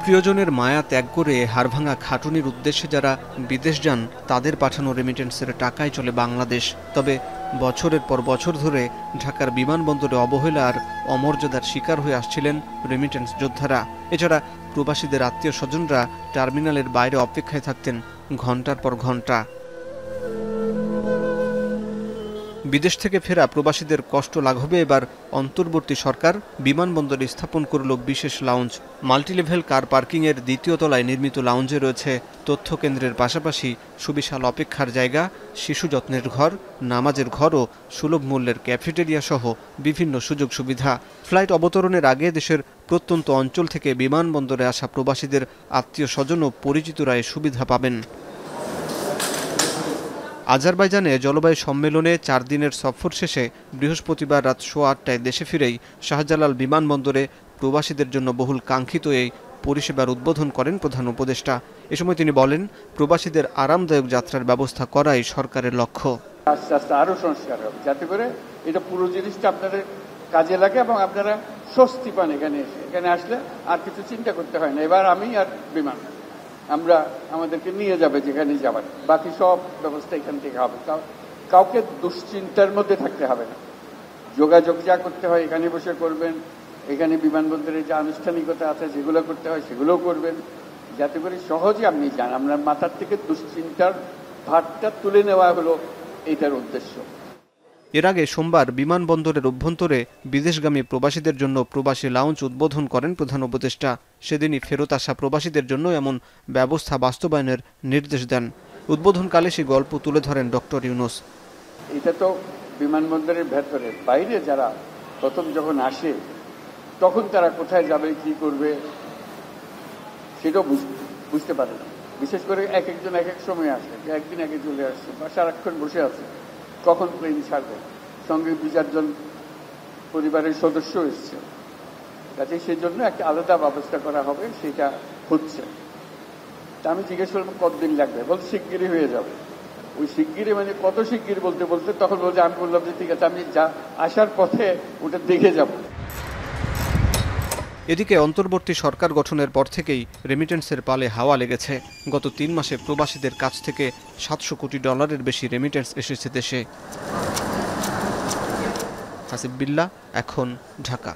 প্রিয়জনের মায়া ত্যাগ করে হাড়ভাঙা খাটুনির উদ্দেশ্যে যারা বিদেশ যান তাদের পাঠানো রেমিটেন্সের টাকায় চলে বাংলাদেশ। তবে বছরের পর বছর ধরে ঢাকার বিমানবন্দরে অবহেলা আর অমর্যাদার শিকার হয়ে আসছিলেন রেমিটেন্স যোদ্ধারা। এছাড়া প্রবাসীদের আত্মীয় স্বজনরা টার্মিনালের বাইরে অপেক্ষায় থাকতেন ঘণ্টার পর ঘণ্টা। বিদেশ থেকে ফেরা প্রবাসীদের কষ্ট লাঘবে এবার অন্তর্বর্তী সরকার বিমানবন্দরে স্থাপন করল বিশেষ লাউঞ্জ। মাল্টিলেভেল কার পার্কিংয়ের দ্বিতীয় তলায় নির্মিত লাউঞ্জে রয়েছে তথ্য কেন্দ্রের পাশাপাশি সুবিশাল অপেক্ষার জায়গা, শিশু যত্নের ঘর, নামাজের ঘর ও সুলভ মূল্যের ক্যাফেটেরিয়া সহ বিভিন্ন সুযোগ সুবিধা। ফ্লাইট অবতরণের আগে দেশের প্রত্যন্ত অঞ্চল থেকে বিমানবন্দরে আসা প্রবাসীদের আত্মীয় স্বজন ও পরিচিতরা এ সুবিধা পাবেন। আজারবাইজানে জলবায়ু সম্মেলনে 4 দিনের সফর শেষে বৃহস্পতিবার রাত 8:30টায় দেশে ফিরেই শাহজালাল বিমানবন্দরে প্রবাসীদের জন্য বহুল কাঙ্ক্ষিত এই পরিষেবার উদ্বোধন করেন প্রধান উপদেষ্টা। এ সময় তিনি বলেন, প্রবাসীদের আরামদায়ক যাত্রার ব্যবস্থা করাই সরকারের লক্ষ্য। আস্তে আস্তে আরো সংস্কার হবে, যাতে করে এটা পুরো জিনিসটা আপনাদের কাজে লাগে এবং আপনারা স্বস্তি পান। এখানে আসলে আর কিছু চিন্তা করতে হয় না। এবার আমি আর বিমান আমরা আমাদেরকে নিয়ে যাবে যেখানে যাবার, বাকি সব ব্যবস্থা এখান থেকে হবে। কাউকে দুশ্চিন্তার মধ্যে থাকতে হবে না। যোগাযোগ যা করতে হয় এখানে বসে করবেন, এখানে বিমানবন্দরে যে আনুষ্ঠানিকতা আছে যেগুলো করতে হয় সেগুলোও করবেন, যাতে করে সহজে আপনি যান। আপনার মাথার থেকে দুশ্চিন্তার ভারটা তুলে নেওয়া হলো এটার উদ্দেশ্য। এর আগে সোমবার বিমানবন্দরের অভ্যন্তরে বিদেশগামী প্রবাসীদের জন্য প্রবাসী লাউঞ্জ উদ্বোধন করেন প্রধান উপদেষ্টা। সেদিনই ফেরত আসা প্রবাসীদের জন্য এমন ব্যবস্থা বাস্তবায়নের নির্দেশ দেন। উদ্বোধনকালে সেই গল্প তুলে ধরেন ডক্টর ইউনূস। এটা তো বিমানবন্দরের ভেতরে, বাইরে যারা প্রথম যখন আসে তখন তারা কোথায় যাবে, কি করবে সেটাও বুঝতে পারে না। বিশেষ করে এক একজন এক এক সময় আসে, একদিন আগে চলে আসছে বা সারাক্ষণ বসে আছে কখন প্লেন ছাড়বে, সঙ্গে 2-4 জন পরিবারের সদস্য এসছে। কাজে সেই জন্য একটা আলাদা ব্যবস্থা করা হবে, সেটা হচ্ছে। তা আমি জিজ্ঞেস করলাম কতদিন লাগবে, বলতে শিগগিরই হয়ে যাবে। ওই শিগগিরই মানে কত শিগগির বলতে বলতে তখন বলছে, আমি বললাম যে ঠিক আছে, আমি আসার পথে ওটা দেখে যাব। এদিকে অন্তর্বর্তী সরকার গঠনের পর থেকেই রেমিটেন্সের পালে হাওয়া লেগেছে। গত 3 মাসে প্রবাসীদের কাছ থেকে $700 কোটি বেশি রেমিটেন্স এসেছে দেশে। হাসিব বিল্লাহ, এখন, ঢাকা।